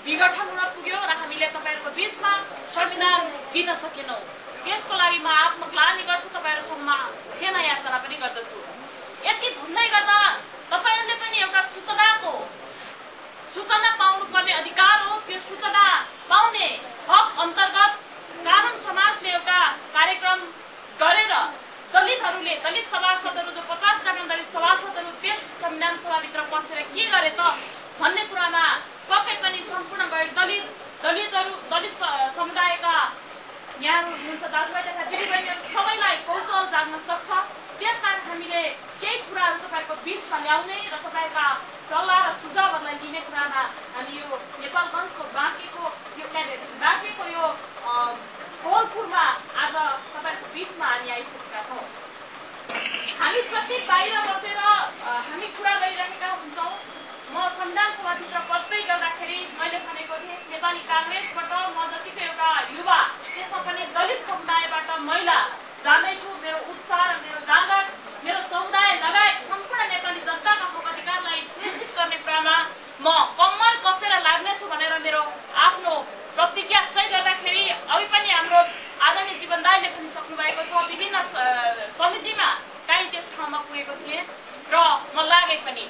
विघटन हुन पुग्यो र हामीले तपाईहरुको बीचमा संविधान दिन सकेनौं। त्यसको लागि म आत्मग्लानि गर्छु, तपाईहरुसम्म क्षमा याचना पनि गर्दछु। यति भन्दै गर्दा तपाईहरुले पनि एउटा सूचना पाउनुपर्ने अधिकार हो। त्यो सूचना पाउने हक अन्तर्गत कानुन समाजले एउटा कार्यक्रम गरेर दलितहरुले, दलित सभासदहरु जो 50 जना दलित सभासदहरु त्यस संविधान सभाभित्र पसेर के गरे त भन्ने कुरामा पक्कै पनि सम्पूर्ण गैर दलित समुदायका यहाँहरु हुनुहुन्छ दाजुभाइ तथा दिदीबहिनीहरु सबैलाई कौतूहल जाग्न सक्छ। त्यसकारण हामीले केही कुराहरु तपाईहरुको बीचमा ल्याउने र तपाईहरुका सल्लाह र सुझावहरुलाई लिने कुरामा हामी यो नेपालगञ्जको बाँकेको यो कोलपुरमा आज तपाईहरुको बीचमा हामी आइसकेका छौं। हामी जति बाहिर बसेर हामी कुरा गरिरहेका हुन्छौं। म संविधान सभाभित्र बस्दै गर्दाखेरि मैले भनेको थिएँ नेपाली कांग्रेसबाट म जतिको एउटा युवा, त्यसमा पनि दलित समुदायबाट महिला जान्दैछु। मेरो उत्साह र मेरो जाँगर मेरो समुदाय लगायत सम्पूर्ण नेपाली जनताका हक अधिकारलाई सुनिश्चित गर्ने कुरामा म कम्मर कसेर लाग्नेछु भनेर मेरो आफ्नो प्रतिज्ञा सही गर्दाखेरि अघि पनि हाम्रो आदरणीय जीवन दाइले पनि सक्नु भएको छ। विभिन्न समितिमा काहीँ त्यस ठाउँमा पुगेको थिएँ र म लागे पनि